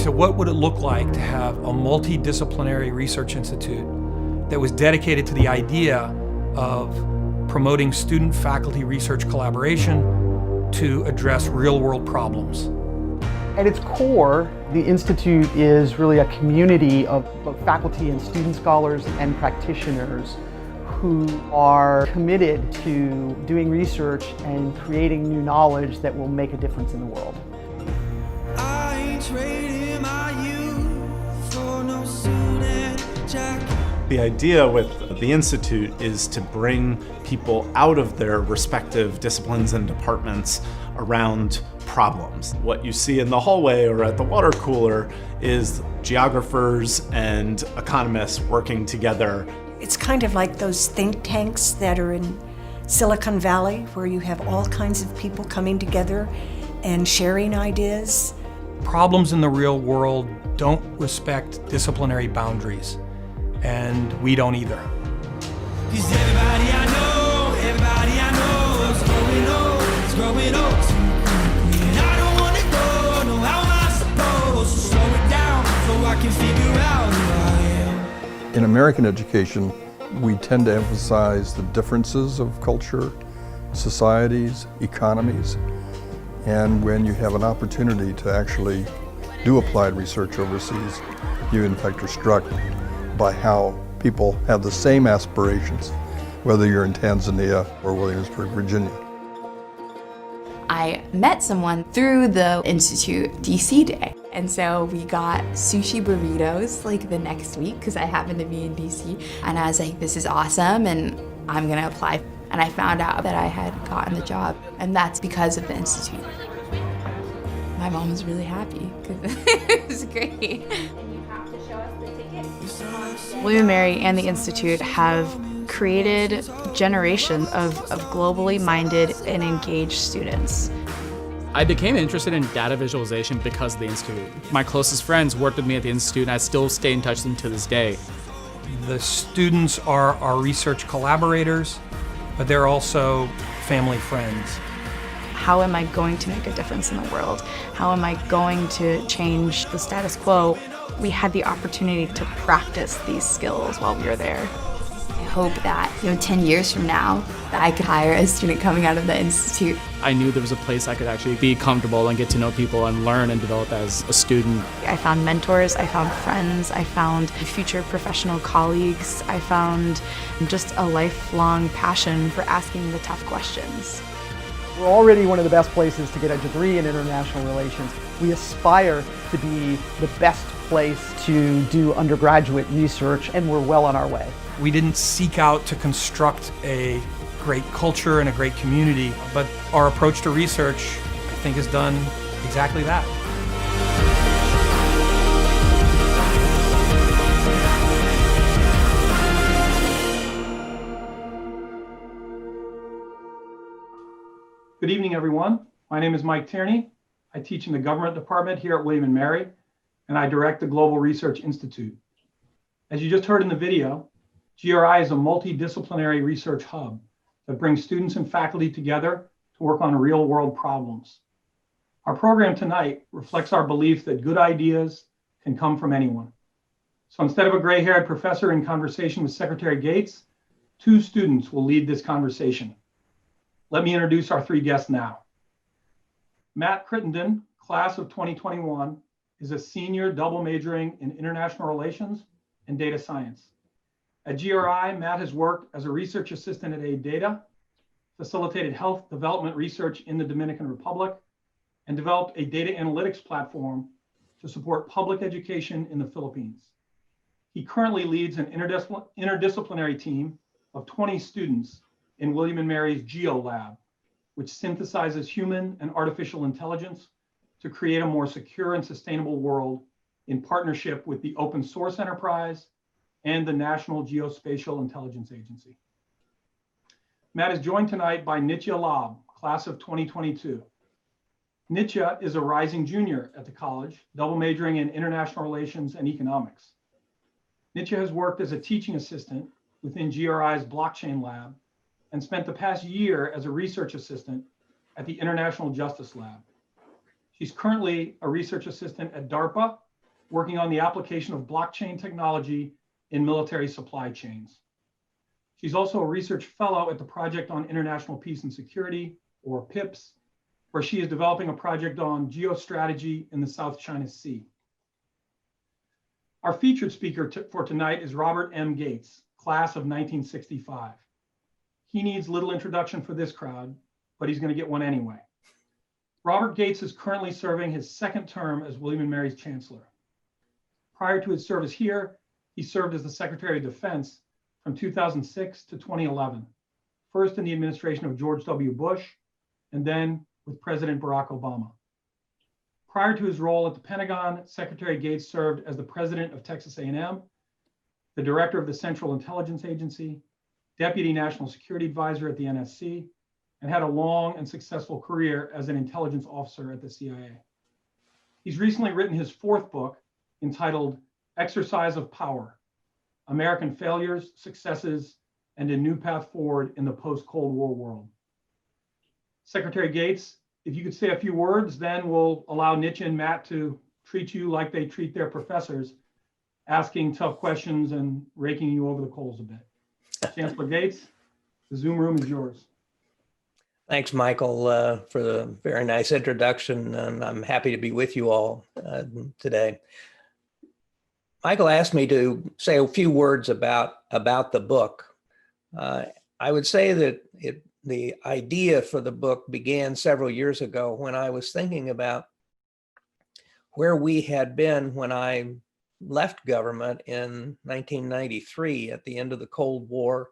said, what would it look like to have a multidisciplinary research institute that was dedicated to the idea of promoting student-faculty research collaboration to address real-world problems? At its core, the Institute is really a community of both faculty and student scholars and practitioners who are committed to doing research and creating new knowledge that will make a difference in the world. I ain't trading my youth for no suit and jacket. The idea with the Institute is to bring people out of their respective disciplines and departments around problems. What you see in the hallway or at the water cooler is geographers and economists working together. It's kind of like those think tanks that are in Silicon Valley, where you have all kinds of people coming together and sharing ideas. Problems in the real world don't respect disciplinary boundaries, and we don't either. 'Cause everybody I know is growing old too quickly. And I don't wanna go, no, how am I supposed to slow it down so I can figure out who I am? In American education, we tend to emphasize the differences of culture, societies, economies, and when you have an opportunity to actually do applied research overseas, you in fact are struck by how people have the same aspirations, whether you're in Tanzania or Williamsburg, Virginia. I met someone through the Institute DC Day. And so we got sushi burritos like the next week because I happened to be in DC. And I was like, this is awesome and I'm gonna apply. And I found out that I had gotten the job, and that's because of the Institute. My mom was really happy because it was great. William & Mary and the Institute have created generations of globally minded and engaged students. I became interested in data visualization because of the Institute. My closest friends worked with me at the Institute, and I still stay in touch with them to this day. The students are our research collaborators, but they're also family friends. How am I going to make a difference in the world? How am I going to change the status quo? We had the opportunity to practice these skills while we were there. I hope that 10 years from now, that I could hire a student coming out of the Institute. I knew there was a place I could actually be comfortable and get to know people and learn and develop as a student. I found mentors, I found friends, I found future professional colleagues, I found just a lifelong passion for asking the tough questions. We're already one of the best places to get a degree in international relations. We aspire to be the best place to do undergraduate research, and we're well on our way. We didn't seek out to construct a great culture and a great community, but our approach to research, I think, has done exactly that. Good evening, everyone. My name is Mike Tierney. I teach in the government department here at William & Mary, and I direct the Global Research Institute. As you just heard in the video, GRI is a multidisciplinary research hub that brings students and faculty together to work on real-world problems. Our program tonight reflects our belief that good ideas can come from anyone. So instead of a gray-haired professor in conversation with Secretary Gates, 2 students will lead this conversation. Let me introduce our 3 guests now. Matt Crittenden, class of 2021, is a senior double majoring in international relations and data science. At GRI, Matt has worked as a research assistant at Data, facilitated health development research in the Dominican Republic, and developed a data analytics platform to support public education in the Philippines. He currently leads an interdisciplinary team of 20 students in William & Mary's Geo Lab, which synthesizes human and artificial intelligence to create a more secure and sustainable world in partnership with the Open Source Enterprise and the National Geospatial Intelligence Agency. Matt is joined tonight by Nitya Lab, class of 2022. Nitya is a rising junior at the college, double majoring in international relations and economics. Nitya has worked as a teaching assistant within GRI's blockchain lab and spent the past year as a research assistant at the International Justice Lab. She's currently a research assistant at DARPA working on the application of blockchain technology in military supply chains. She's also a research fellow at the Project on International Peace and Security, or PIPS, where she is developing a project on geostrategy in the South China Sea. Our featured speaker for tonight is Robert M. Gates, class of 1965. He needs little introduction for this crowd, but he's going to get one anyway. Robert Gates is currently serving his second term as William & Mary's Chancellor. Prior to his service here, he served as the Secretary of Defense from 2006 to 2011, first in the administration of George W. Bush, and then with President Barack Obama. Prior to his role at the Pentagon, Secretary Gates served as the president of Texas A&M, the director of the Central Intelligence Agency, deputy national security advisor at the NSC, and had a long and successful career as an intelligence officer at the CIA. He's recently written his fourth book entitled Exercise of Power: American Failures, Successes, and a New Path Forward in the Post-Cold War World. Secretary Gates, if you could say a few words, then we'll allow Nietzsche and Matt to treat you like they treat their professors, asking tough questions and raking you over the coals a bit. Chancellor Gates, the Zoom room is yours. Thanks, Michael, for the very nice introduction, and I'm happy to be with you all today. Michael asked me to say a few words about the book. I would say that the idea for the book began several years ago when I was thinking about where we had been when I left government in 1993 at the end of the Cold War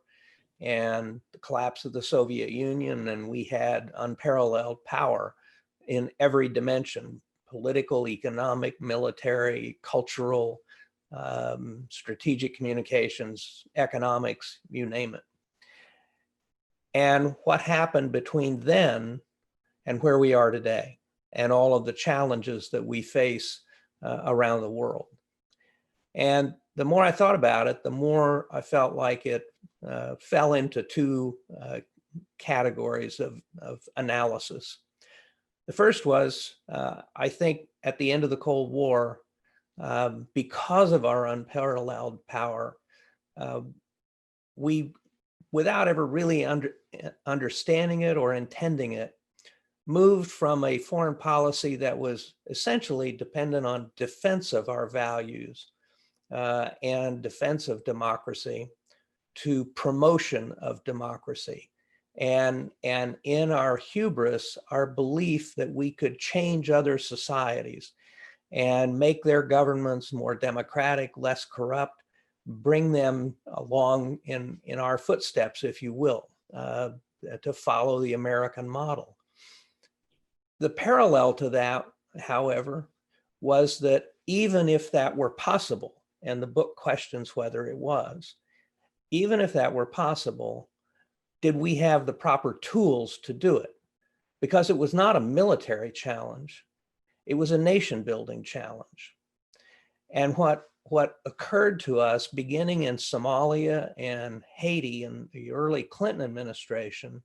and the collapse of the Soviet Union, and we had unparalleled power in every dimension: political, economic, military, cultural, strategic communications, economics, you name it. And what happened between then and where we are today, and all of the challenges that we face around the world. And the more I thought about it, the more I felt like it fell into two categories of analysis. The first was, I think at the end of the Cold War, because of our unparalleled power, we, without ever really understanding it or intending it, moved from a foreign policy that was essentially dependent on defense of our values and defense of democracy to promotion of democracy. And in our hubris, our belief that we could change other societies and make their governments more democratic, less corrupt, bring them along in our footsteps, if you will, to follow the American model. The parallel to that, however, was that even if that were possible, and the book questions whether it was, even if that were possible, did we have the proper tools to do it? Because it was not a military challenge, it was a nation building challenge. And what occurred to us beginning in Somalia and Haiti in the early Clinton administration,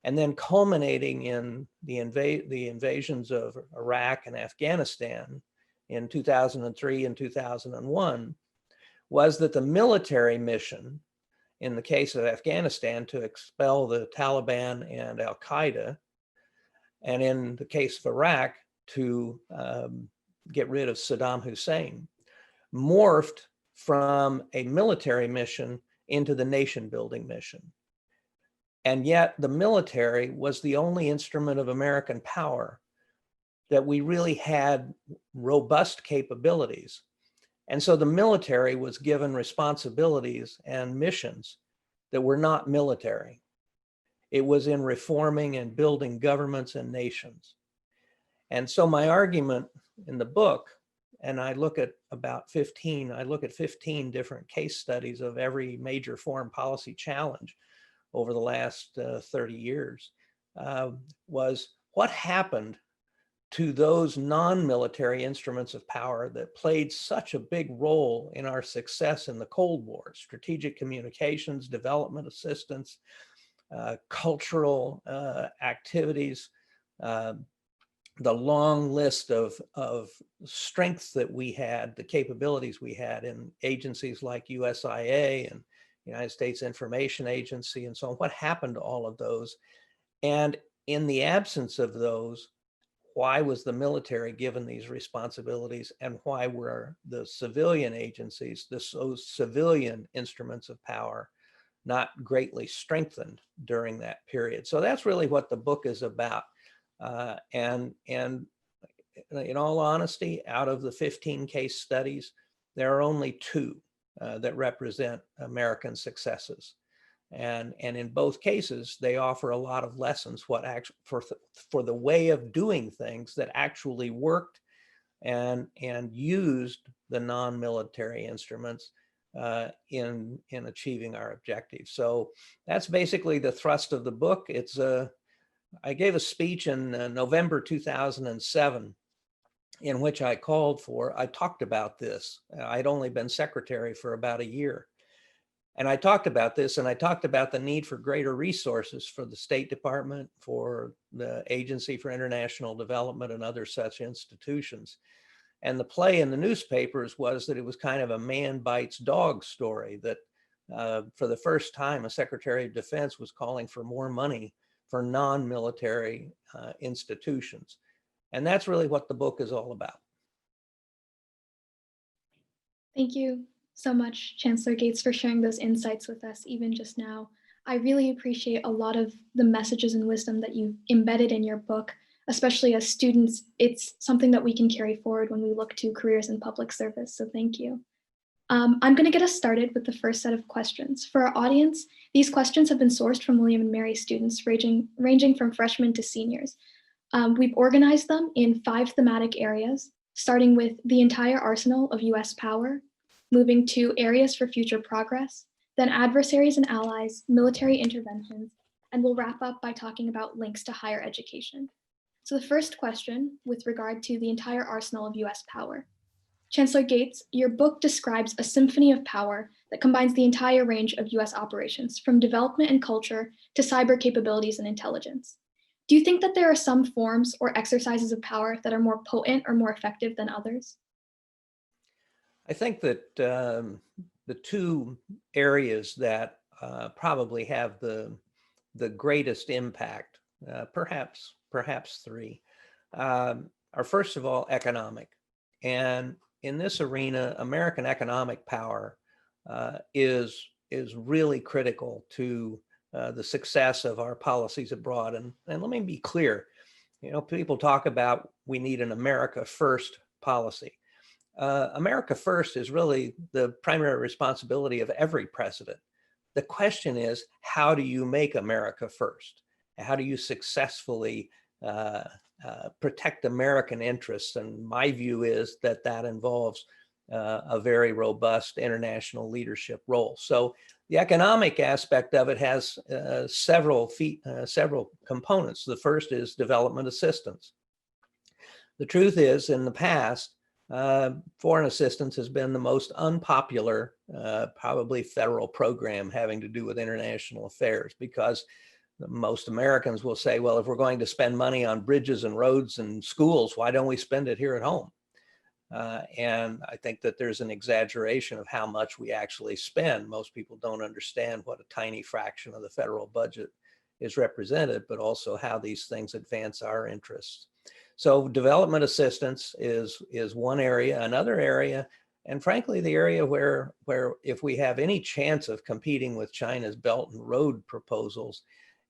and then culminating in the invasions of Iraq and Afghanistan in 2003 and 2001, was that the military mission, in the case of Afghanistan, to expel the Taliban and Al-Qaeda, and in the case of Iraq, to get rid of Saddam Hussein, morphed from a military mission into the nation building mission. And yet the military was the only instrument of American power that we really had robust capabilities. And so the military was given responsibilities and missions that were not military. It was in reforming and building governments and nations. And so my argument in the book, and I look at 15 different case studies of every major foreign policy challenge over the last 30 years, was what happened to those non-military instruments of power that played such a big role in our success in the Cold War: strategic communications, development assistance, cultural activities, the long list of strengths that we had, the capabilities we had in agencies like USIA and United States Information Agency and so on. What happened to all of those? And in the absence of those, why was the military given these responsibilities, and why were the civilian agencies, those civilian instruments of power, not greatly strengthened during that period? So that's really what the book is about. And in all honesty, out of the 15 case studies, there are only 2 that represent American successes. And in both cases, they offer a lot of lessons for the way of doing things that actually worked and used the non-military instruments in achieving our objectives. So that's basically the thrust of the book. I gave a speech in November 2007 in which I talked about this. I'd only been secretary for about a year. And I talked about this, and I talked about the need for greater resources for the State Department, for the Agency for International Development and other such institutions. And the play in the newspapers was that it was kind of a man bites dog story, that for the first time, a Secretary of Defense was calling for more money for non-military institutions. And that's really what the book is all about. Thank you so much, Chancellor Gates, for sharing those insights with us, even just now. I really appreciate a lot of the messages and wisdom that you've embedded in your book, especially as students. It's something that we can carry forward when we look to careers in public service, so thank you. I'm going to get us started with the first set of questions. For our audience, these questions have been sourced from William and Mary students ranging from freshmen to seniors. We've organized them in 5 thematic areas, starting with the entire arsenal of US power, moving to areas for future progress, then adversaries and allies, military interventions, and we'll wrap up by talking about links to higher education. So the first question, with regard to the entire arsenal of US power. Chancellor Gates, your book describes a symphony of power that combines the entire range of US operations, from development and culture to cyber capabilities and intelligence. Do you think that there are some forms or exercises of power that are more potent or more effective than others? I think that the 2 areas that probably have the greatest impact, perhaps 3, are first of all economic. And in this arena, American economic power is really critical to the success of our policies abroad. And let me be clear, people talk about we need an America first policy. America first is really the primary responsibility of every president. The question is, how do you make America first? How do you successfully protect American interests? And my view is that that involves a very robust international leadership role. So the economic aspect of it has several components. The first is development assistance. The truth is, in the past, foreign assistance has been the most unpopular, probably federal program having to do with international affairs, because most Americans will say, well, if we're going to spend money on bridges and roads and schools, why don't we spend it here at home? And I think that there's an exaggeration of how much we actually spend. Most people don't understand what a tiny fraction of the federal budget is represented, but also how these things advance our interests. So development assistance is one area. Another area, and frankly, the area where if we have any chance of competing with China's Belt and Road proposals,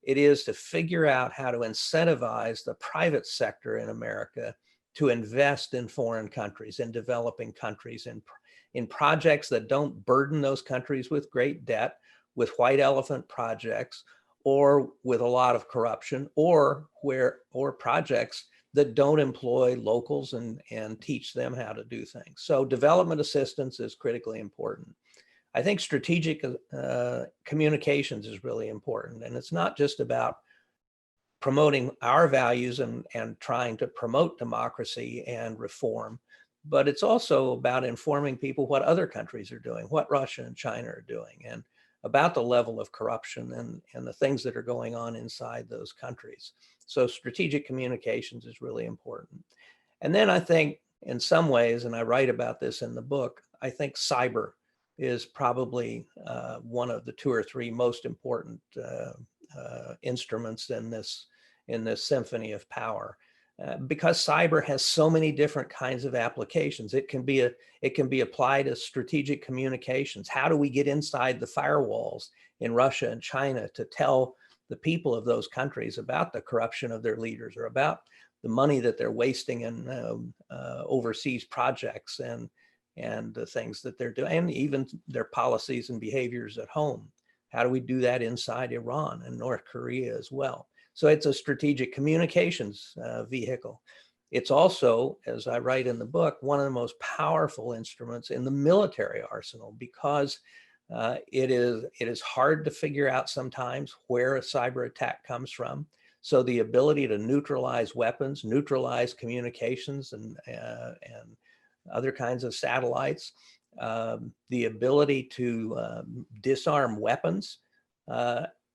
it is to figure out how to incentivize the private sector in America to invest in foreign countries, in developing countries, in projects that don't burden those countries with great debt, with white elephant projects, or with a lot of corruption, or projects that don't employ locals and teach them how to do things. So development assistance is critically important. I think strategic communications is really important. And it's not just about promoting our values and trying to promote democracy and reform, but it's also about informing people what other countries are doing, what Russia and China are doing. And about the level of corruption and the things that are going on inside those countries. So strategic communications is really important. And then I think in some ways, and I write about this in the book, I think cyber is probably one of the 2 or 3 most important instruments in this symphony of power. Because cyber has so many different kinds of applications. It can be applied as strategic communications. How do we get inside the firewalls in Russia and China to tell the people of those countries about the corruption of their leaders, or about the money that they're wasting in overseas projects and the things that they're doing, and even their policies and behaviors at home? How do we do that inside Iran and North Korea as well? So it's a strategic communications vehicle. It's also, as I write in the book, one of the most powerful instruments in the military arsenal, because it is hard to figure out sometimes where a cyber attack comes from. So the ability to neutralize weapons, neutralize communications and other kinds of satellites, the ability to disarm weapons,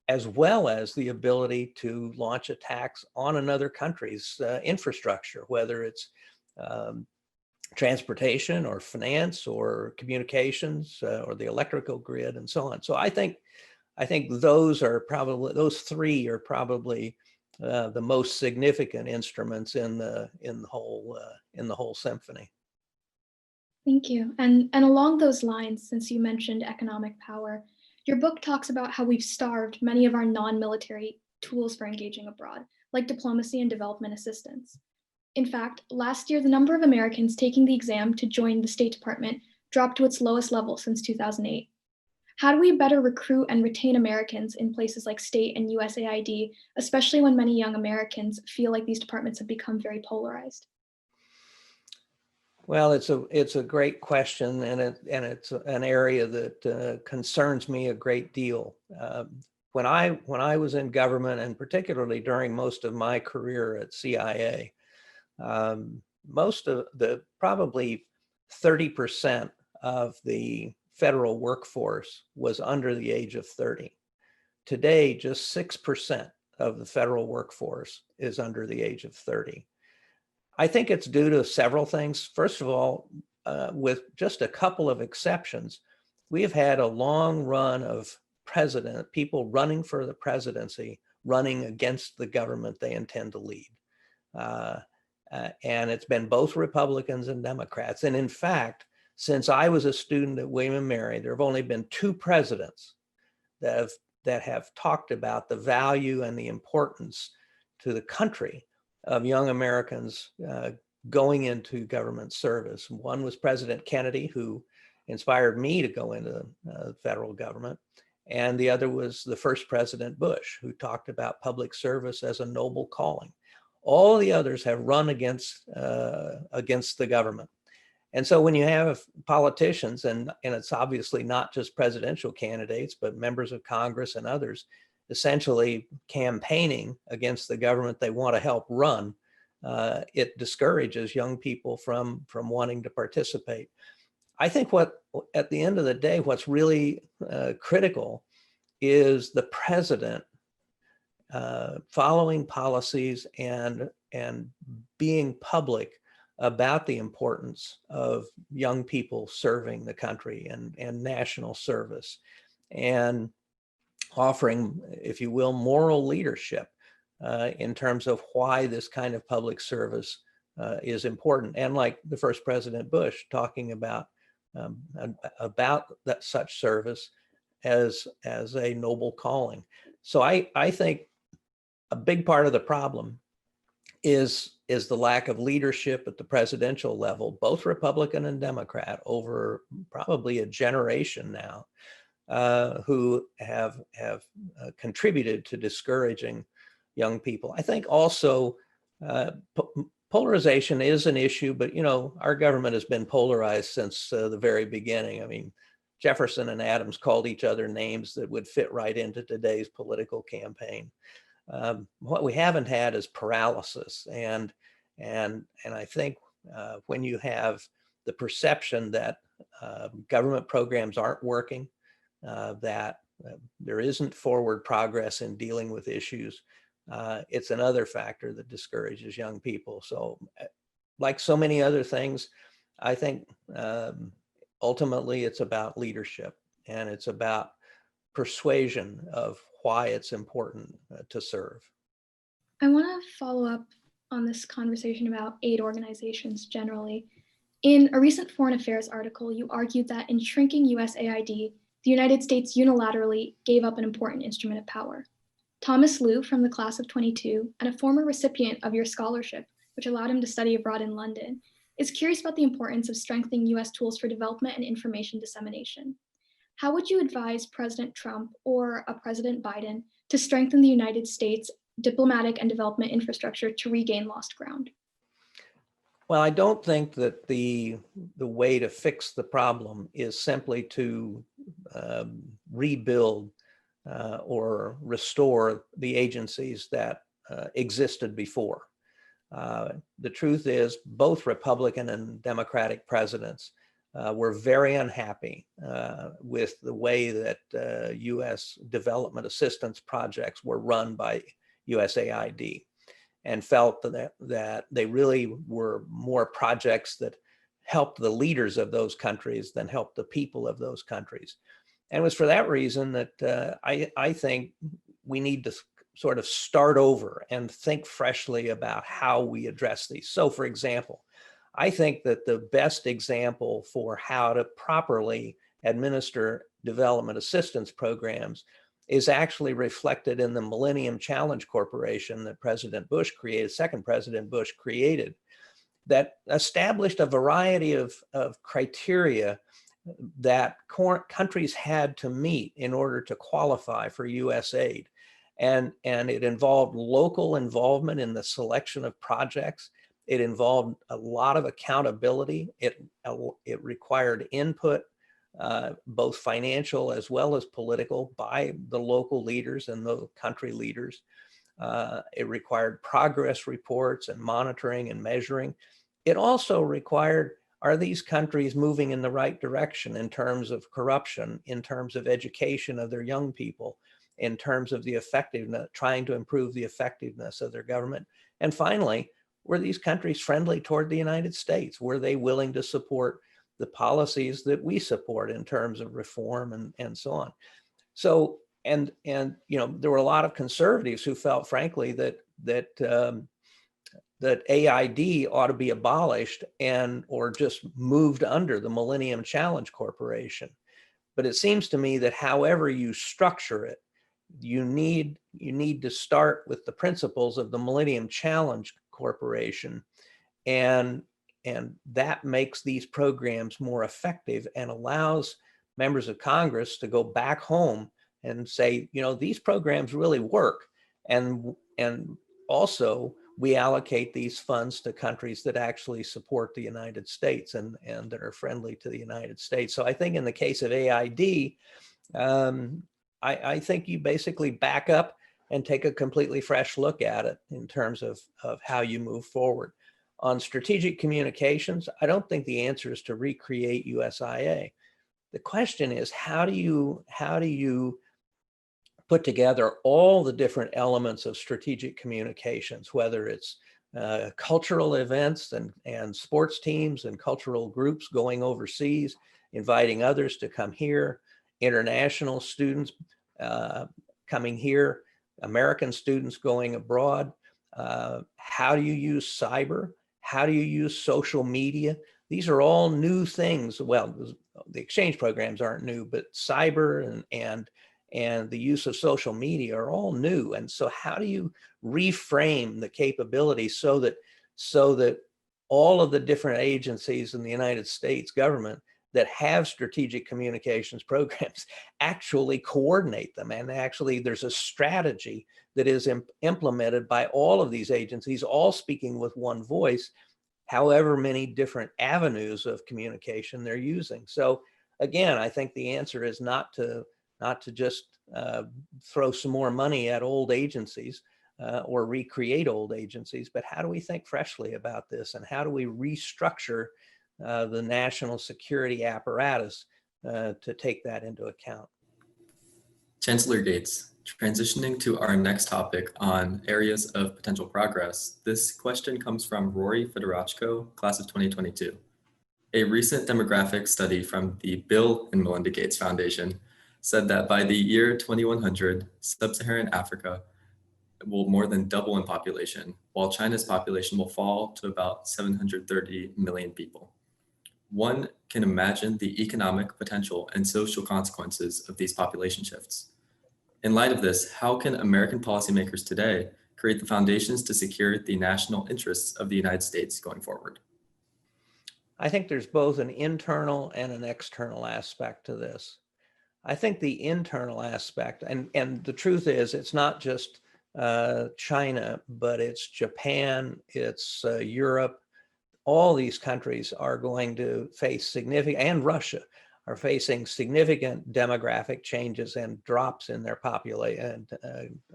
as well as the ability to launch attacks on another country's infrastructure, whether it's transportation or finance or communications or the electrical grid and so on. So I think those 3 are probably the most significant instruments in the whole symphony. Thank you. And along those lines, since you mentioned economic power, your book talks about how we've starved many of our non-military tools for engaging abroad, like diplomacy and development assistance. In fact, last year, the number of Americans taking the exam to join the State Department dropped to its lowest level since 2008. How do we better recruit and retain Americans in places like state and USAID, especially when many young Americans feel like these departments have become very polarized? Well, it's a great question, and it's an area that concerns me a great deal. When I was in government, and particularly during most of my career at CIA, most of probably 30% of the federal workforce was under the age of 30. Today, just 6% of the federal workforce is under the age of 30. I think it's due to several things. First of all, with just a couple of exceptions, we have had a long run of people running for the presidency, running against the government they intend to lead. And it's been both Republicans and Democrats. And in fact, since I was a student at William & Mary, there have only been 2 presidents that have talked about the value and the importance to the country of young Americans going into government service. One was President Kennedy, who inspired me to go into federal government. And the other was the first President Bush, who talked about public service as a noble calling. All the others have run against the government. And so when you have politicians, and it's obviously not just presidential candidates, but members of Congress and others, essentially campaigning against the government they want to help run, it discourages young people from wanting to participate. I think at the end of the day, what's really critical is the president following policies and being public about the importance of young people serving the country and national service, and offering, if you will, moral leadership in terms of why this kind of public service is important. And like the first President Bush, talking about that such service as a noble calling. So I think a big part of the problem is the lack of leadership at the presidential level, both Republican and Democrat, over probably a generation now, who have contributed to discouraging young people. I think also polarization is an issue, but our government has been polarized since the very beginning. I mean, Jefferson and Adams called each other names that would fit right into today's political campaign. What we haven't had is paralysis, and I think when you have the perception that government programs aren't working, that there isn't forward progress in dealing with issues, it's another factor that discourages young people. So like so many other things, I think ultimately it's about leadership, and it's about persuasion of why it's important to serve. I want to follow up on this conversation about aid organizations generally. In a recent Foreign Affairs article, you argued that in shrinking USAID, the United States unilaterally gave up an important instrument of power. Thomas Liu, from the class of 22, and a former recipient of your scholarship, which allowed him to study abroad in London, is curious about the importance of strengthening US tools for development and information dissemination. How would you advise President Trump or a President Biden to strengthen the United States diplomatic and development infrastructure to regain lost ground? Well, I don't think that the way to fix the problem is simply to rebuild or restore the agencies that existed before. The truth is, both Republican and Democratic presidents were very unhappy with the way that U.S. development assistance projects were run by USAID, and felt that they really were more projects that helped the leaders of those countries than helped the people of those countries. And it was for that reason that I think we need to sort of start over and think freshly about how we address these. So for example, I think that the best example for how to properly administer development assistance programs is actually reflected in the Millennium Challenge Corporation that President Bush created, second President Bush created, that established a variety of criteria that countries had to meet in order to qualify for US aid. And it involved local involvement in the selection of projects. It involved a lot of accountability. It required input, both financial as well as political, by the local leaders and the country leaders. It required progress reports and monitoring and measuring. It also required, are these countries moving in the right direction in terms of corruption, in terms of education of their young people, in terms of the effectiveness, trying to improve the effectiveness of their government? And finally, were these countries friendly toward the United States? Were they willing to support the policies that we support in terms of reform and so on? So, and you know, there were a lot of conservatives who felt, frankly, that AID ought to be abolished or just moved under the Millennium Challenge Corporation. But it seems to me that however you structure it, you need to start with the principles of the Millennium Challenge Corporation, and that makes these programs more effective and allows members of Congress to go back home and say, you know, these programs really work, and also we allocate these funds to countries that actually support the United States and that are friendly to the United States. So I think in the case of AID, I think you basically back up and take a completely fresh look at it in terms of how you move forward. On strategic communications, I don't think the answer is to recreate USIA. The question is, how do you put together all the different elements of strategic communications, whether it's cultural events and sports teams and cultural groups going overseas, inviting others to come here, international students coming here, American students going abroad. How do you use cyber? How do you use social media? These are all new things. Well, the exchange programs aren't new, but cyber and the use of social media are all new. And so how do you reframe the capabilities so that all of the different agencies in the United States government that have strategic communications programs actually coordinate them, and actually there's a strategy that is implemented by all of these agencies, all speaking with one voice, however many different avenues of communication they're using. So again, I think the answer is not to just throw some more money at old agencies or recreate old agencies, but how do we think freshly about this, and how do we restructure the national security apparatus to take that into account? Chancellor Gates, transitioning to our next topic on areas of potential progress, this question comes from Rory Fedorachko, class of 2022. A recent demographic study from the Bill and Melinda Gates Foundation said that by the year 2100, sub-Saharan Africa will more than double in population, while China's population will fall to about 730 million people. One can imagine the economic potential and social consequences of these population shifts. In light of this, how can American policymakers today create the foundations to secure the national interests of the United States going forward? I think there's both an internal and an external aspect to this. I think the internal aspect, and the truth is, it's not just China, but it's Japan, it's Europe. All these countries are going to face significant, and Russia are facing significant demographic changes and drops in their population,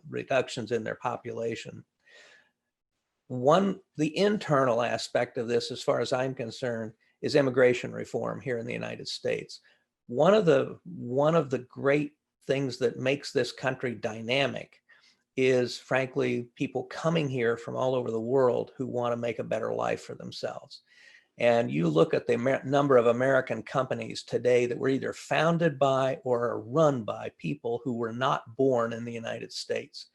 reductions in their population. The internal aspect of this, as far as I'm concerned, is immigration reform here in the United States. One of the great things that makes this country dynamic is, frankly, people coming here from all over the world who want to make a better life for themselves. And you look at the number of American companies today that were either founded by or are run by people who were not born in the United States.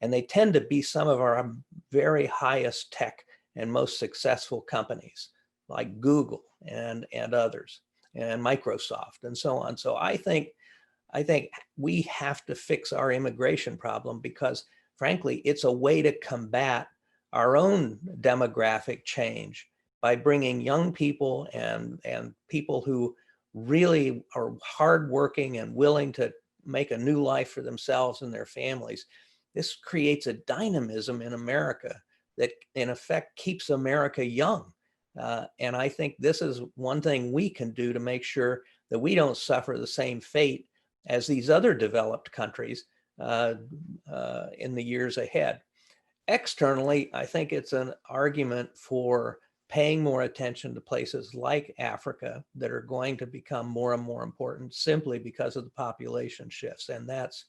And they tend to be some of our very highest tech and most successful companies, like Google and others, and Microsoft and so on. So I think we have to fix our immigration problem because, frankly, it's a way to combat our own demographic change by bringing young people and people who really are hardworking and willing to make a new life for themselves and their families. This creates a dynamism in America that, in effect, keeps America young. And I think this is one thing we can do to make sure that we don't suffer the same fate as these other developed countries in the years ahead. Externally, I think it's an argument for paying more attention to places like Africa that are going to become more and more important simply because of the population shifts. And that's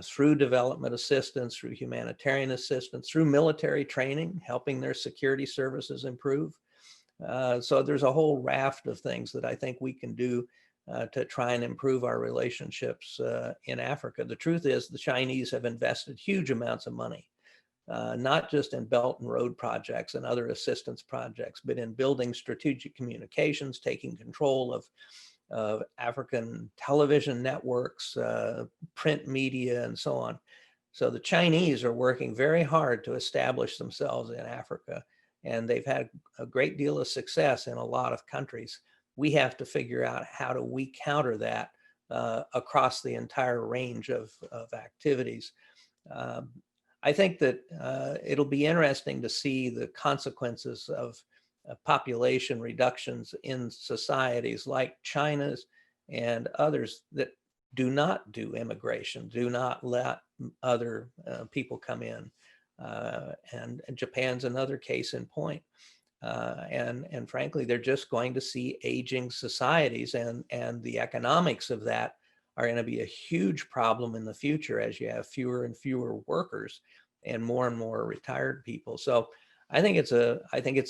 through development assistance, through humanitarian assistance, through military training, helping their security services improve. So there's a whole raft of things that I think we can do to try and improve our relationships in Africa. The truth is the Chinese have invested huge amounts of money, not just in Belt and Road projects and other assistance projects, but in building strategic communications, taking control of African television networks, print media, and so on. So the Chinese are working very hard to establish themselves in Africa, and they've had a great deal of success in a lot of countries. We have to figure out how do we counter that across the entire range of activities. I think that it'll be interesting to see the consequences of population reductions in societies like China's and others that do not do immigration, do not let other people come in. And Japan's another case in point. And frankly, they're just going to see aging societies, and the economics of that are going to be a huge problem in the future as you have fewer and fewer workers and more retired people. So I think it's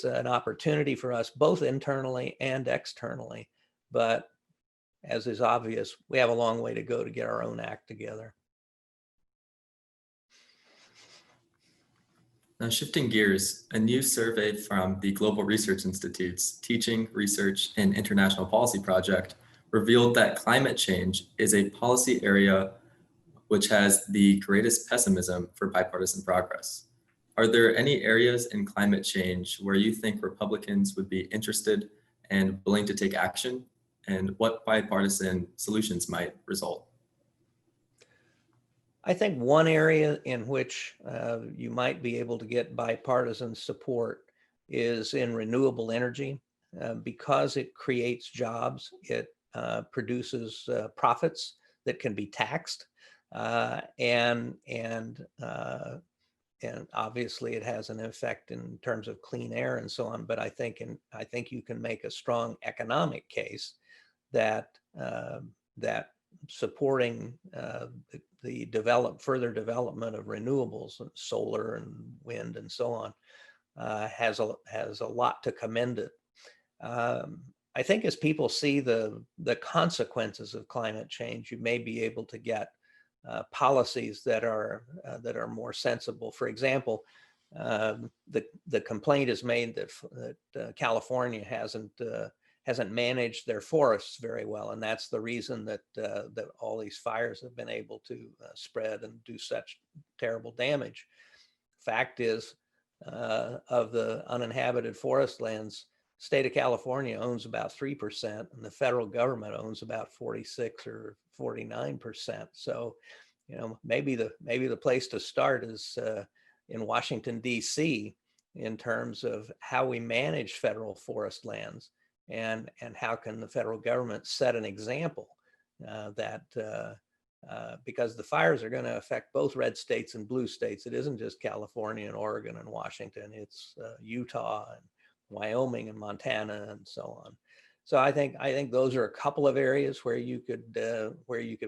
an opportunity for us both internally and externally, but as is obvious, we have a long way to go to get our own act together. Now, shifting gears, a new survey from the Global Research Institute's Teaching, Research, and International Policy Project revealed that climate change is a policy area which has the greatest pessimism for bipartisan progress. Are there any areas in climate change where you think Republicans would be interested and willing to take action, and what bipartisan solutions might result? I think one area in which you might be able to get bipartisan support is in renewable energy. Because it creates jobs, it produces profits that can be taxed, and obviously it has an effect in terms of clean air and so on. But I think you can make a strong economic case that supporting the further development of renewables, solar and wind and so on, has a lot to commend it. I think as people see the consequences of climate change, you may be able to get policies that are more sensible. For example, the complaint is made that California hasn't managed their forests very well, and that's the reason that all these fires have been able to spread and do such terrible damage. Fact is, of the uninhabited forest lands, state of California owns about 3%, and the federal government owns about 46 or 49%. So, maybe the place to start is in Washington, D.C., in terms of how we manage federal forest lands, and how can the federal government set an example because the fires are going to affect both red states and blue states. It isn't just California and Oregon and Washington. It's Utah and Wyoming and Montana and so on. So I think those are a couple of areas where you could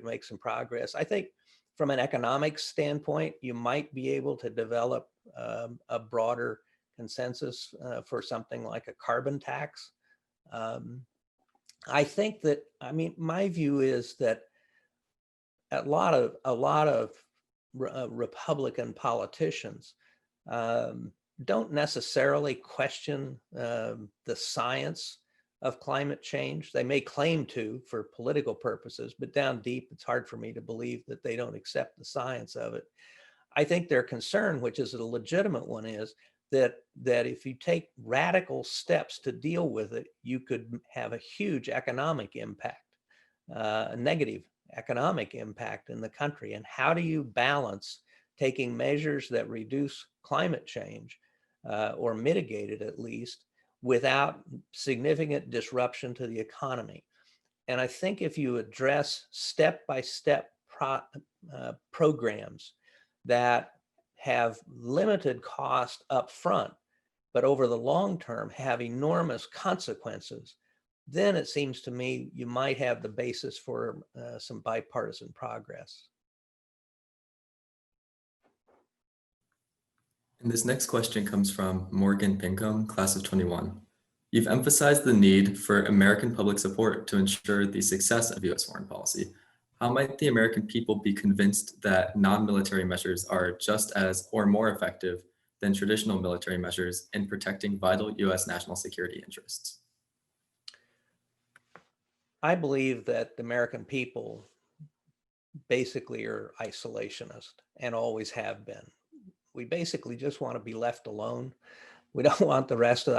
make some progress. I think from an economic standpoint, you might be able to develop a broader consensus for something like a carbon tax. I think that, my view is that a lot of Republican politicians don't necessarily question the science of climate change. They may claim to for political purposes, but down deep, it's hard for me to believe that they don't accept the science of it. I think their concern, which is a legitimate one, is that if you take radical steps to deal with it, you could have a huge economic impact, a negative economic impact in the country. And how do you balance taking measures that reduce climate change or mitigate it at least, without significant disruption to the economy? And I think if you address step-by-step programs that have limited cost up front, but over the long term have enormous consequences, then it seems to me you might have the basis for some bipartisan progress. And this next question comes from Morgan Pinkham, class of 21. You've emphasized the need for American public support to ensure the success of U.S. foreign policy. How might the American people be convinced that non-military measures are just as or more effective than traditional military measures in protecting vital U.S. national security interests? I believe that the American people basically are isolationist and always have been. We basically just want to be left alone. We don't want the rest of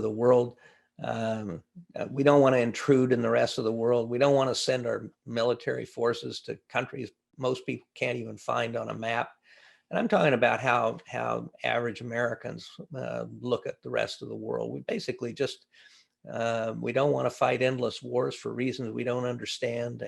the world. We don't want to intrude in the rest of the world. We don't want to send our military forces to countries most people can't even find on a map. And I'm talking about how average Americans look at the rest of the world. We basically just, we don't want to fight endless wars for reasons we don't understand.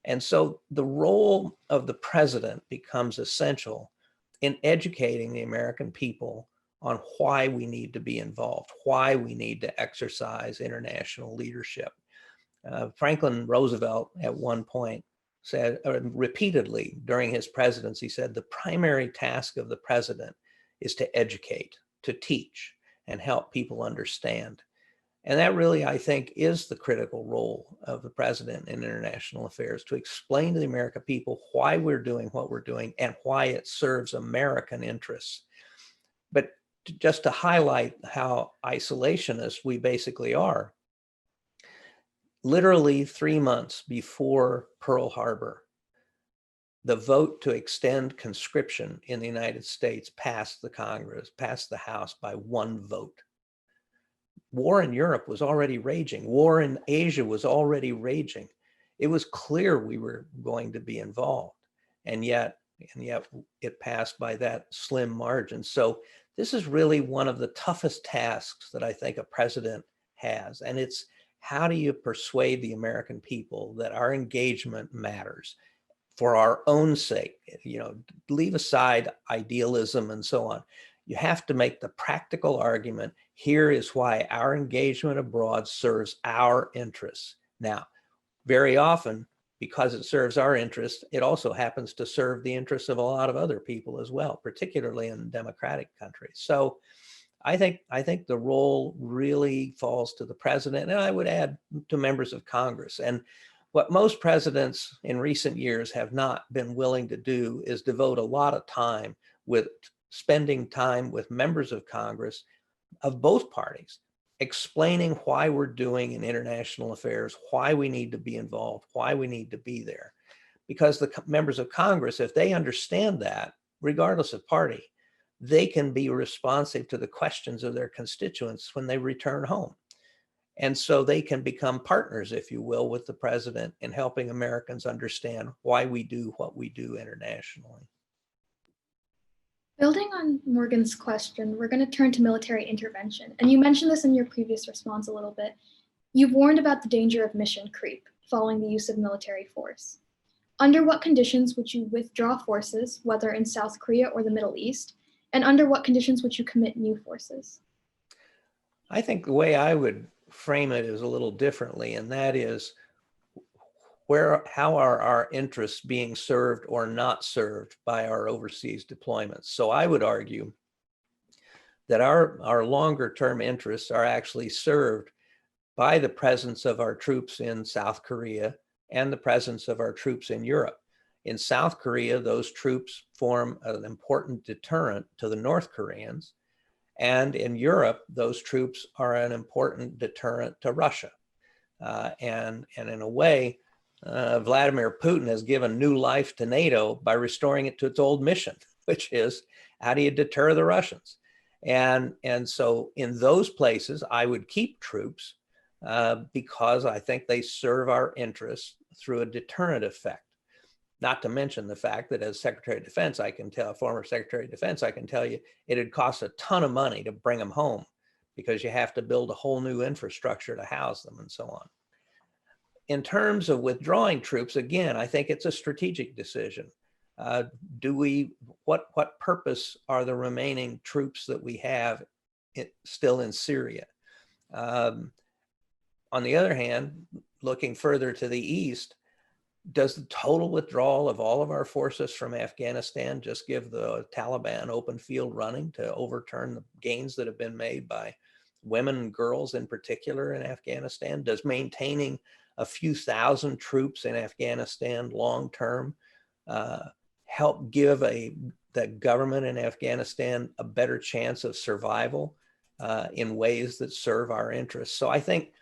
And so the role of the president becomes essential in educating the American people on why we need to be involved, why we need to exercise international leadership. Franklin Roosevelt at one point said, repeatedly during his presidency, said the primary task of the president is to educate, to teach, and help people understand. And that really, I think, is the critical role of the president in international affairs, to explain to the American people why we're doing what we're doing and why it serves American interests. But just to highlight how isolationist we basically are, literally 3 months before Pearl Harbor, the vote to extend conscription in the United States passed the Congress, passed the House by 1 vote. War in Europe was already raging. War in Asia was already raging. It was clear we were going to be involved, and yet it passed by that slim margin. So this is really one of the toughest tasks that I think a president has, and it's how do you persuade the American people that our engagement matters for our own sake? Leave aside idealism and so on. You have to make the practical argument, here is why our engagement abroad serves our interests. Now, very often, because it serves our interests, it also happens to serve the interests of a lot of other people as well, particularly in democratic countries. So I think the role really falls to the president, and I would add to members of Congress. And what most presidents in recent years have not been willing to do is devote a lot of time with spending time with members of Congress of both parties, explaining why we're doing in international affairs, why we need to be involved, why we need to be there. Because the members of Congress, if they understand that, regardless of party, they can be responsive to the questions of their constituents when they return home. And so they can become partners, if you will, with the president in helping Americans understand why we do what we do internationally. Building on Morgan's question, we're going to turn to military intervention. And you mentioned this in your previous response a little bit. You've warned about the danger of mission creep following the use of military force. Under what conditions would you withdraw forces, whether in South Korea or the Middle East? And under what conditions would you commit new forces? I think the way I would frame it is a little differently, and that is how are our interests being served or not served by our overseas deployments? So I would argue that our longer term interests are actually served by the presence of our troops in South Korea and the presence of our troops in Europe. In South Korea, those troops form an important deterrent to the North Koreans. And in Europe, those troops are an important deterrent to Russia. And in a way, Vladimir Putin has given new life to NATO by restoring it to its old mission, which is, how do you deter the Russians? And so in those places, I would keep troops because I think they serve our interests through a deterrent effect. Not to mention the fact that as Secretary of Defense, former Secretary of Defense, I can tell you it'd cost a ton of money to bring them home because you have to build a whole new infrastructure to house them and so on. In terms of withdrawing troops, again, I think it's a strategic decision. What purpose are the remaining troops that we have still in Syria? On the other hand, looking further to the east, does the total withdrawal of all of our forces from Afghanistan just give the Taliban open field running to overturn the gains that have been made by women and girls in particular in Afghanistan? Does maintaining a few thousand troops in Afghanistan long-term help give the government in Afghanistan a better chance of survival in ways that serve our interests? So I think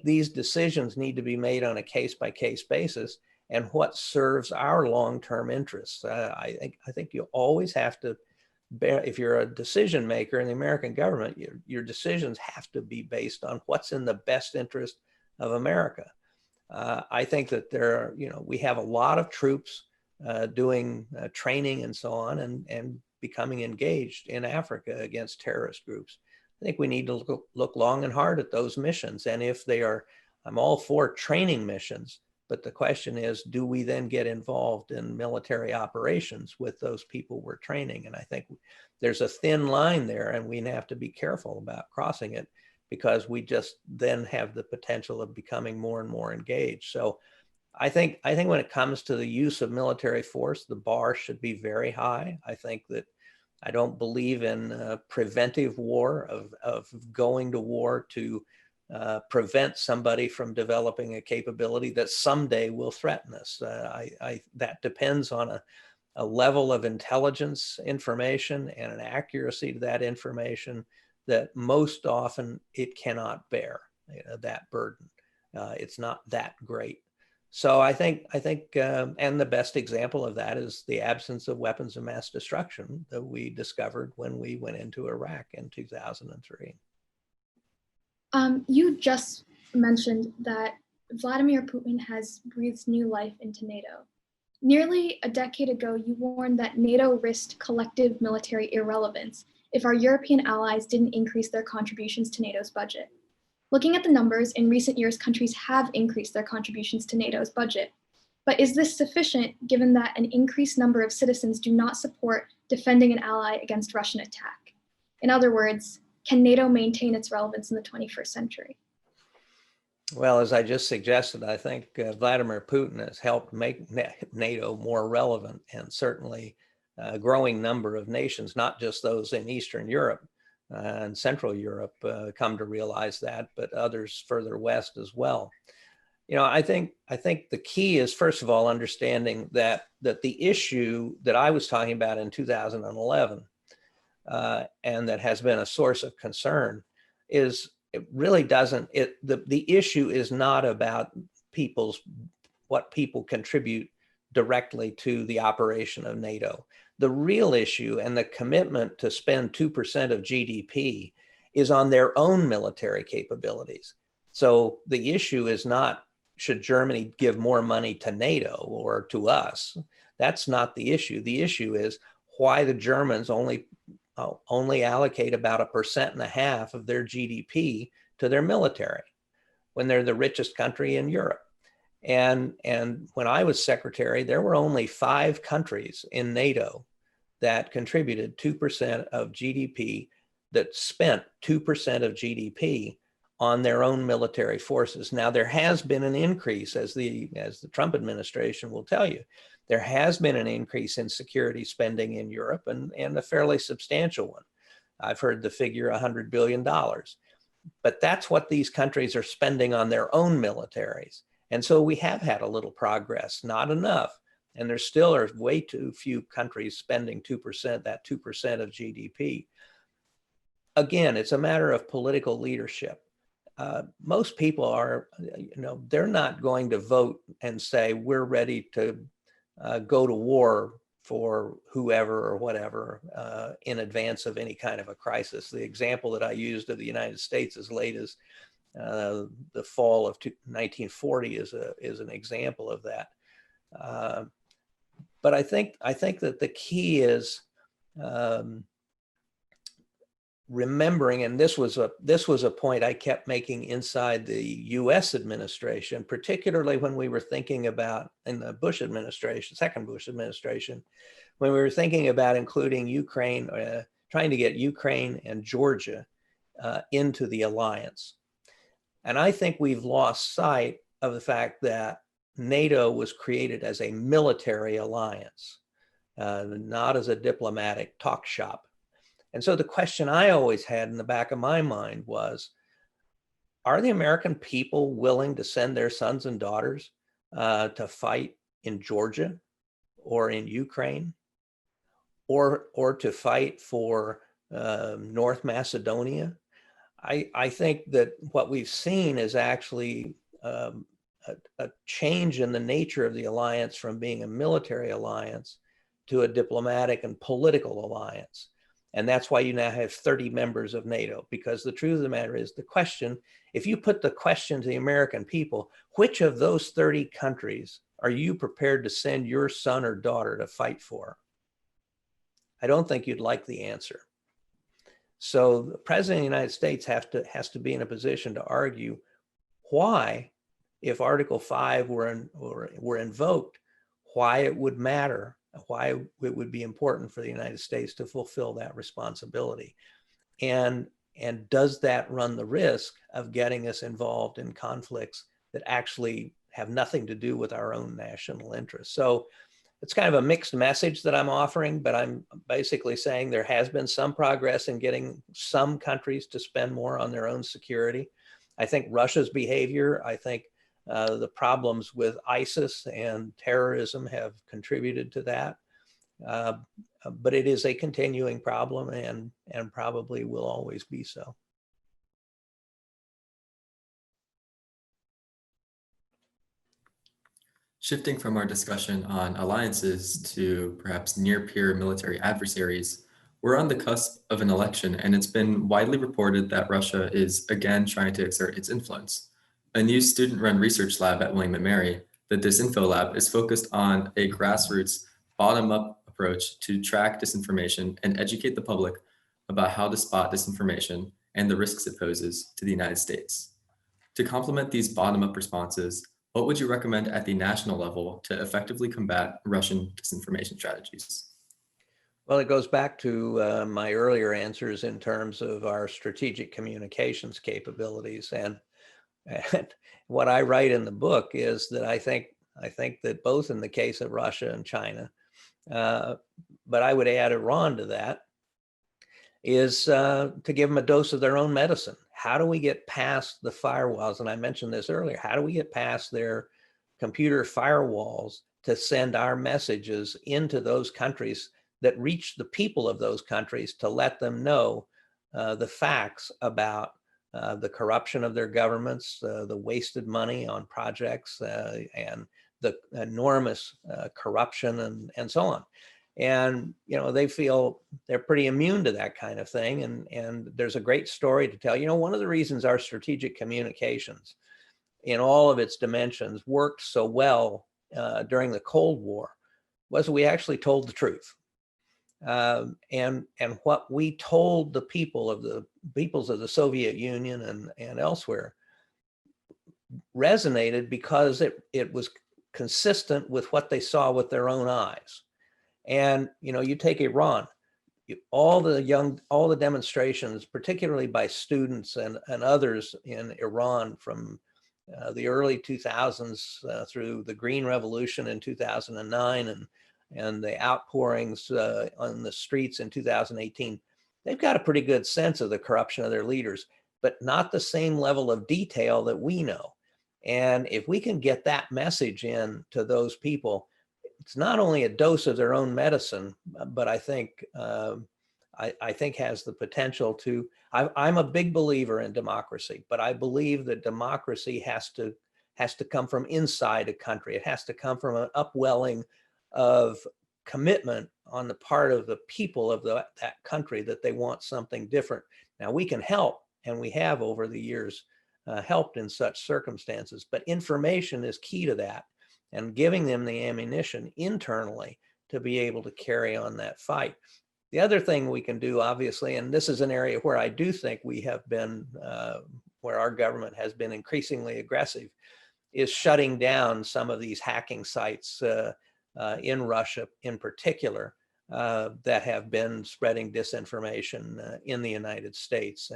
these decisions need to be made on a case-by-case basis, and what serves our long-term interests. I think you always have to bear, if you're a decision maker in the American government, your decisions have to be based on what's in the best interest of America. I think that we have a lot of troops doing training and so on, and becoming engaged in Africa against terrorist groups. I think we need to look long and hard at those missions. And if they are, I'm all for training missions, but the question is, do we then get involved in military operations with those people we're training? And I think there's a thin line there, and we have to be careful about crossing it, because we just then have the potential of becoming more and more engaged. So I think when it comes to the use of military force, the bar should be very high. I don't believe in preventive war, of going to war to prevent somebody from developing a capability that someday will threaten us. That depends on a level of intelligence information and an accuracy to that information that most often it cannot bear that burden. It's not that great. So I think, and the best example of that is the absence of weapons of mass destruction that we discovered when we went into Iraq in 2003. You just mentioned that Vladimir Putin has breathed new life into NATO. Nearly a decade ago, you warned that NATO risked collective military irrelevance if our European allies didn't increase their contributions to NATO's budget. Looking at the numbers, in recent years, countries have increased their contributions to NATO's budget. But is this sufficient, given that an increased number of citizens do not support defending an ally against Russian attack? In other words, can NATO maintain its relevance in the 21st century? Well, as I just suggested, I think Vladimir Putin has helped make NATO more relevant, and certainly a growing number of nations, not just those in Eastern Europe and Central Europe, come to realize that, but others further west as well. You know, I think the key is, first of all, understanding that the issue that I was talking about in 2011 and that has been a source of concern is it really doesn't, the issue is not about what people contribute directly to the operation of NATO. The real issue and the commitment to spend 2% of GDP is on their own military capabilities. So the issue is not, should Germany give more money to NATO or to us? That's not the issue. The issue is why the Germans only allocate about 1.5% of their GDP to their military when they're the richest country in Europe. And when I was secretary, there were only 5 countries in NATO that contributed 2% of GDP, that spent 2% of GDP on their own military forces. Now, there has been an increase, as the Trump administration will tell you, there has been an increase in security spending in Europe, and a fairly substantial one. I've heard the figure $100 billion. But that's what these countries are spending on their own militaries. And so we have had a little progress, not enough. And there still are way too few countries spending 2%, that 2% of GDP. Again, it's a matter of political leadership. Most people are, they're not going to vote and say, we're ready to go to war for whoever or whatever in advance of any kind of a crisis. The example that I used of the United States as late as the fall of 1940 is an example of that. But I think that the key is remembering, and this was a point I kept making inside the U.S. administration, particularly when we were thinking about, in the Bush administration, second Bush administration, when we were thinking about including Ukraine, trying to get Ukraine and Georgia into the alliance. And I think we've lost sight of the fact that NATO was created as a military alliance, not as a diplomatic talk shop. And so the question I always had in the back of my mind was, are the American people willing to send their sons and daughters to fight in Georgia or in Ukraine or to fight for North Macedonia? I think that what we've seen is actually a change in the nature of the alliance from being a military alliance to a diplomatic and political alliance. And that's why you now have 30 members of NATO, because the truth of the matter is the question, if you put the question to the American people, which of those 30 countries are you prepared to send your son or daughter to fight for? I don't think you'd like the answer. So the President of the United States has to be in a position to argue why, if Article 5 were invoked, why it would matter, why it would be important for the United States to fulfill that responsibility. And does that run the risk of getting us involved in conflicts that actually have nothing to do with our own national interests? So it's kind of a mixed message that I'm offering, but I'm basically saying there has been some progress in getting some countries to spend more on their own security. I think Russia's behavior, I think the problems with ISIS and terrorism have contributed to that. But it is a continuing problem and probably will always be so. Shifting from our discussion on alliances to perhaps near-peer military adversaries, we're on the cusp of an election, and it's been widely reported that Russia is again trying to exert its influence. A new student-run research lab at William & Mary, the Disinfo Lab, is focused on a grassroots, bottom-up approach to track disinformation and educate the public about how to spot disinformation and the risks it poses to the United States. To complement these bottom-up responses, what would you recommend at the national level to effectively combat Russian disinformation strategies? Well, it goes back to my earlier answers in terms of our strategic communications capabilities. And what I write in the book is that I think that both in the case of Russia and China, but I would add Iran to that, is to give them a dose of their own medicine. How do we get past the firewalls? And I mentioned this earlier. How do we get past their computer firewalls to send our messages into those countries that reach the people of those countries, to let them know the facts about the corruption of their governments, the wasted money on projects, and the enormous corruption and so on. And, you know, they feel they're pretty immune to that kind of thing. And there's a great story to tell. You know, one of the reasons our strategic communications in all of its dimensions worked so well during the Cold War was we actually told the truth. And what we told the peoples of the Soviet Union and elsewhere resonated because it was consistent with what they saw with their own eyes. And, you know, you take Iran, all the demonstrations, particularly by students and others in Iran from the early 2000s through the Green Revolution in 2009 and the outpourings on the streets in 2018, they've got a pretty good sense of the corruption of their leaders, but not the same level of detail that we know. And if we can get that message in to those people, it's not only a dose of their own medicine, but I think has the potential to. I'm a big believer in democracy, but I believe that democracy has to come from inside a country. It has to come from an upwelling of commitment on the part of the people of that country that they want something different. Now we can help, and we have over the years helped in such circumstances, but information is key to that, and giving them the ammunition internally to be able to carry on that fight. The other thing we can do, obviously, and this is an area where I do think we have been, where our government has been increasingly aggressive, is shutting down some of these hacking sites in Russia in particular that have been spreading disinformation in the United States,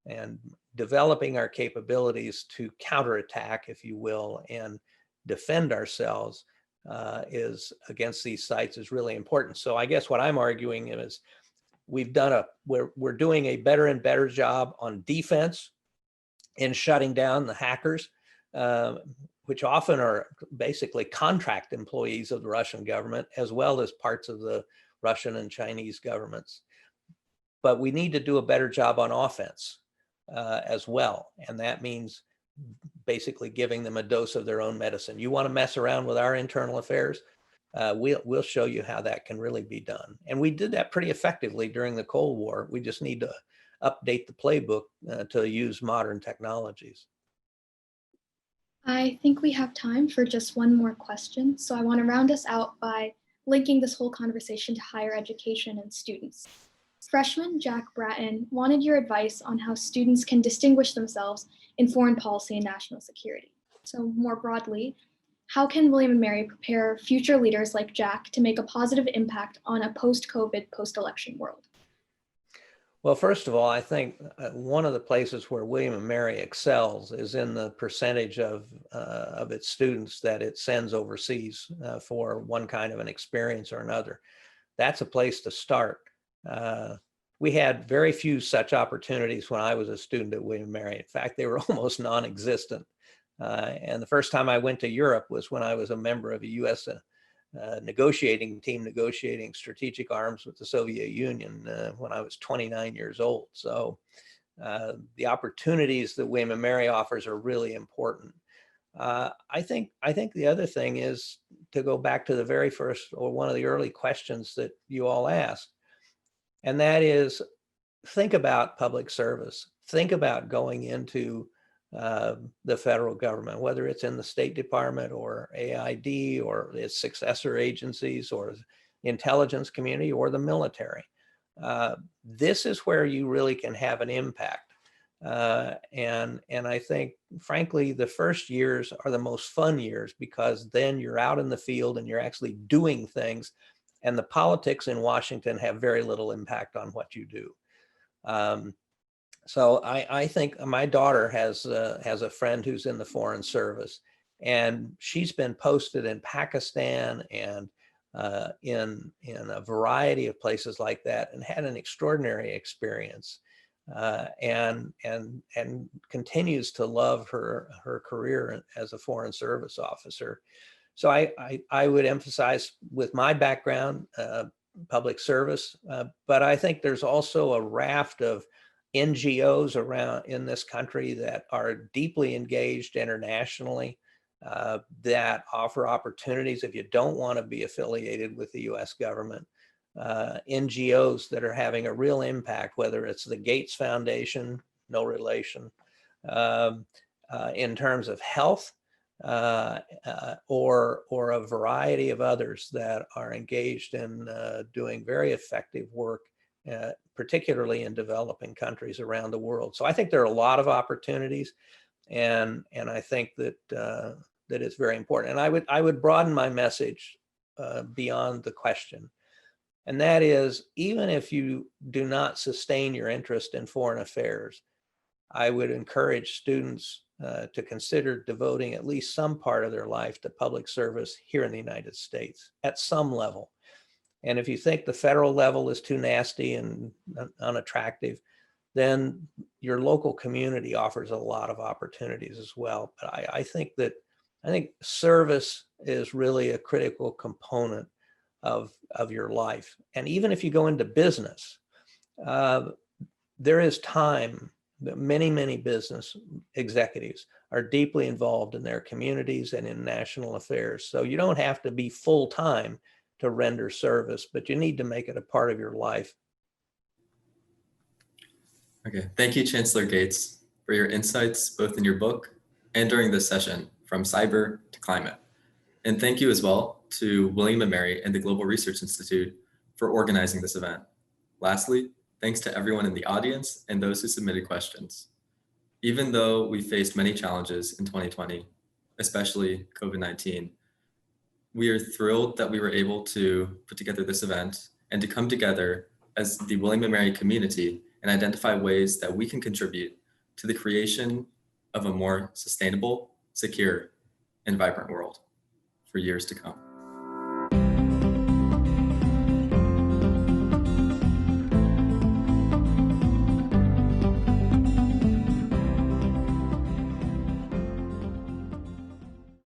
and developing our capabilities to counterattack, if you will, and defend ourselves is against these sites is really important. So I guess what I'm arguing is we're doing a better and better job on defense in shutting down the hackers, which often are basically contract employees of the Russian government, as well as parts of the Russian and Chinese governments. But we need to do a better job on offense as well. And that means basically giving them a dose of their own medicine. You want to mess around with our internal affairs? We'll show you how that can really be done. And we did that pretty effectively during the Cold War. We just need to update the playbook to use modern technologies. I think we have time for just one more question. So I want to round us out by linking this whole conversation to higher education and students. Freshman Jack Bratton wanted your advice on how students can distinguish themselves in foreign policy and national security. So more broadly, how can William & Mary prepare future leaders like Jack to make a positive impact on a post-COVID, post-election world? Well, first of all, I think one of the places where William & Mary excels is in the percentage of its students that it sends overseas for one kind of an experience or another. That's a place to start. We had very few such opportunities when I was a student at William & Mary. In fact, they were almost non-existent. And the first time I went to Europe was when I was a member of a U.S. Negotiating team negotiating strategic arms with the Soviet Union when I was 29 years old. So the opportunities that William & Mary offers are really important. I think the other thing is to go back to the very first, or one of the early questions that you all asked, and that is, think about public service. Think about going into the federal government, whether it's in the State Department or AID or its successor agencies or intelligence community or the military. This is where you really can have an impact. And I think, frankly, the first years are the most fun years, because then you're out in the field and you're actually doing things, and the politics in Washington have very little impact on what you do. So I think my daughter has a friend who's in the Foreign Service, and she's been posted in Pakistan and in a variety of places like that, and had an extraordinary experience, and continues to love her career as a Foreign Service officer. So I would emphasize, with my background, public service, but I think there's also a raft of NGOs around in this country that are deeply engaged internationally, that offer opportunities if you don't want to be affiliated with the US government. NGOs that are having a real impact, whether it's the Gates Foundation, no relation, in terms of health, or a variety of others that are engaged in doing very effective work, particularly in developing countries around the world. So I think there are a lot of opportunities, and I think that that it's very important. And I would broaden my message beyond the question, and that is, even if you do not sustain your interest in foreign affairs, I would encourage students to consider devoting at least some part of their life to public service here in the United States at some level. And if you think the federal level is too nasty and unattractive, then your local community offers a lot of opportunities as well. But I think service is really a critical component of your life. And even if you go into business, there is time. Many business executives are deeply involved in their communities and in national affairs. So you don't have to be full-time to render service, but you need to make it a part of your life. Okay, thank you, Chancellor Gates, for your insights, both in your book and during this session, from cyber to climate. And thank you as well to William & Mary and the Global Research Institute for organizing this event. Lastly, thanks to everyone in the audience and those who submitted questions. Even though we faced many challenges in 2020, especially COVID-19, we are thrilled that we were able to put together this event and to come together as the William & Mary community and identify ways that we can contribute to the creation of a more sustainable, secure, and vibrant world for years to come.